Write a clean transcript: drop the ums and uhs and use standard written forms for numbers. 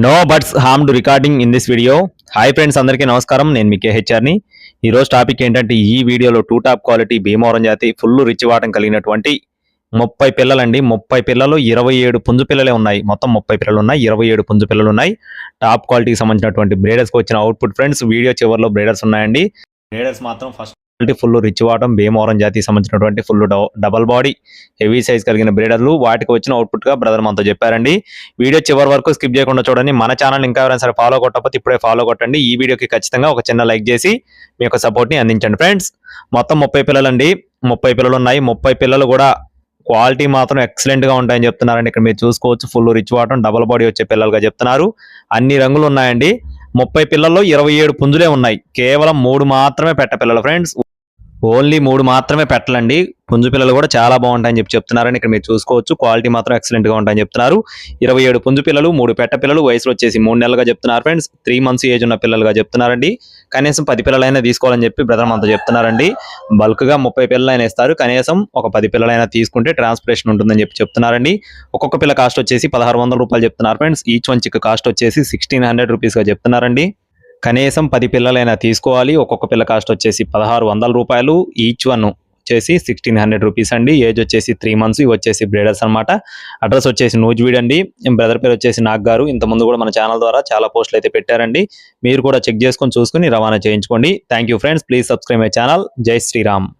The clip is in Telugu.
No bats harmed recording in this video. Hi friends, అందరికీ నమస్కారం. నేను మీ కేహెచ్ఆర్ని. ఈరోజు టాపిక్ ఏంటంటే ఈ వీడియోలో టూ టాప్ క్వాలిటీ భీమవరం జాతి ఫుల్ రిచ్ వాటం కలిగినటువంటి 30 పిల్లలండి. 30 పిల్లలు 27 పుంజు పిల్లలే ఉన్నాయి. మొత్తం 30 పిల్లలు ఉన్నాయి, 27 పుంజు పిల్లలు ఉన్నాయి. టాప్ క్వాలిటీకి సంబంధించినటువంటి బ్రీడర్స్కి వచ్చిన అవుట్పుట్ ఫ్రెండ్స్. వీడియో చివరిలో బ్రీడర్స్ ఉన్నాయండి. బ్రీడర్స్ మాత్రం ఫస్ట్ ఫుల్ రిచ్ వాటం భీమవరం జాతికి సంబంధించినటువంటి full double body heavy size కలిగిన బ్రీడర్లు. వాటికి వచ్చిన అవుట్పుట్ గా బ్రదర్ మనతో చెప్పారండి. వీడియో చివరి వరకు స్కిప్ చేయకుండా చూడండి. మన ఛానల్ ఇంకా ఎవరైనా సరే ఫాలో కొట్టకపోతే ఇప్పుడే ఫాలో కొట్టండి. ఈ వీడియోకి ఖచ్చితంగా ఒక చిన్న లైక్ చేసి మీ యొక్క సపోర్ట్ ని అందించండి ఫ్రెండ్స్. మొత్తం 30 పిల్లలండి. 30 పిల్లలు ఉన్నాయి. 30 పిల్లలు కూడా క్వాలిటీ మాత్రం ఎక్సలెంట్ గా ఉంటాయని చెప్తున్నారండి. ఇక్కడ మీరు చూసుకోవచ్చు, ఫుల్ రిచ్ వాటం డబల్ బాడీ వచ్చే పిల్లలుగా చెప్తున్నారు. అన్ని రంగులు ఉన్నాయండి. 30 పిల్లల్లో 27 పుంజులే ఉన్నాయి. కేవలం 3 మాత్రమే పెట్ట పిల్లలు ఫ్రెండ్స్. ఓన్లీ 3 మాత్రమే పెట్టలండి. పుంజు పిల్లలు కూడా చాలా బాగుంటాయని చెప్తున్నారని ఇక్కడ మీరు చూసుకోవచ్చు. క్వాలిటీ మాత్రం ఎక్సలెంట్ గా ఉంటాయని చెప్తున్నారు. 27 పుంజు పిల్లలు, 3 పెట్ట పిల్లలు, వయసులో వచ్చేసి 3 నెలలుగా చెప్తున్నారు ఫ్రెండ్స్. 3 మంత్స్ ఏజ్ ఉన్న పిల్లలుగా చెప్తున్నారండి. కనీసం 10 పిల్లలైనా తీసుకోవాలని చెప్పి బ్రదర్ మనతో చెప్తున్నారండి. బల్క్ గా 30 పిల్లలైనా ఇస్తారు. కనీసం ఒక 10 పిల్లలైనా తీసుకుంటే ట్రాన్స్పోర్టేషన్ ఉంటుందని చెప్తున్నారండి. ఒక్కొక్క పిల్ల కాస్ట్ వచ్చేసి 1600 రూపాయలు చెప్తున్నారు friends. Each one chick cost వచ్చేసి 1600 రూపీస్ గా చెప్తున్నారండి. కనీసం 10 పిల్లలైనా తీసుకోవాలి. ఒక్కొక్క పిల్ల కాస్ట్ వచ్చేసి 1600 రూపాయలు. ఈచ్ వన్ వచ్చేసి 1600 రూపీస్ అండి. ఏజ్ వచ్చేసి 3 మంత్స్. ఇవి వచ్చేసి బ్రీడర్స్ అనమాట. అడ్రస్ వచ్చేసి నూజివీడ్ అండి. బ్రదర్ పేరు వచ్చేసి నాగ్ గారు. ఇంతకుముందు కూడా మన ఛానల్ ద్వారా చాలా పోస్టులు అయితే పెట్టారండి. మీరు కూడా చెక్ చేసుకొని చూసుకుని రవాణా చేయించుకోండి. Thank you friends. Please subscribe my channel. జై శ్రీరామ్.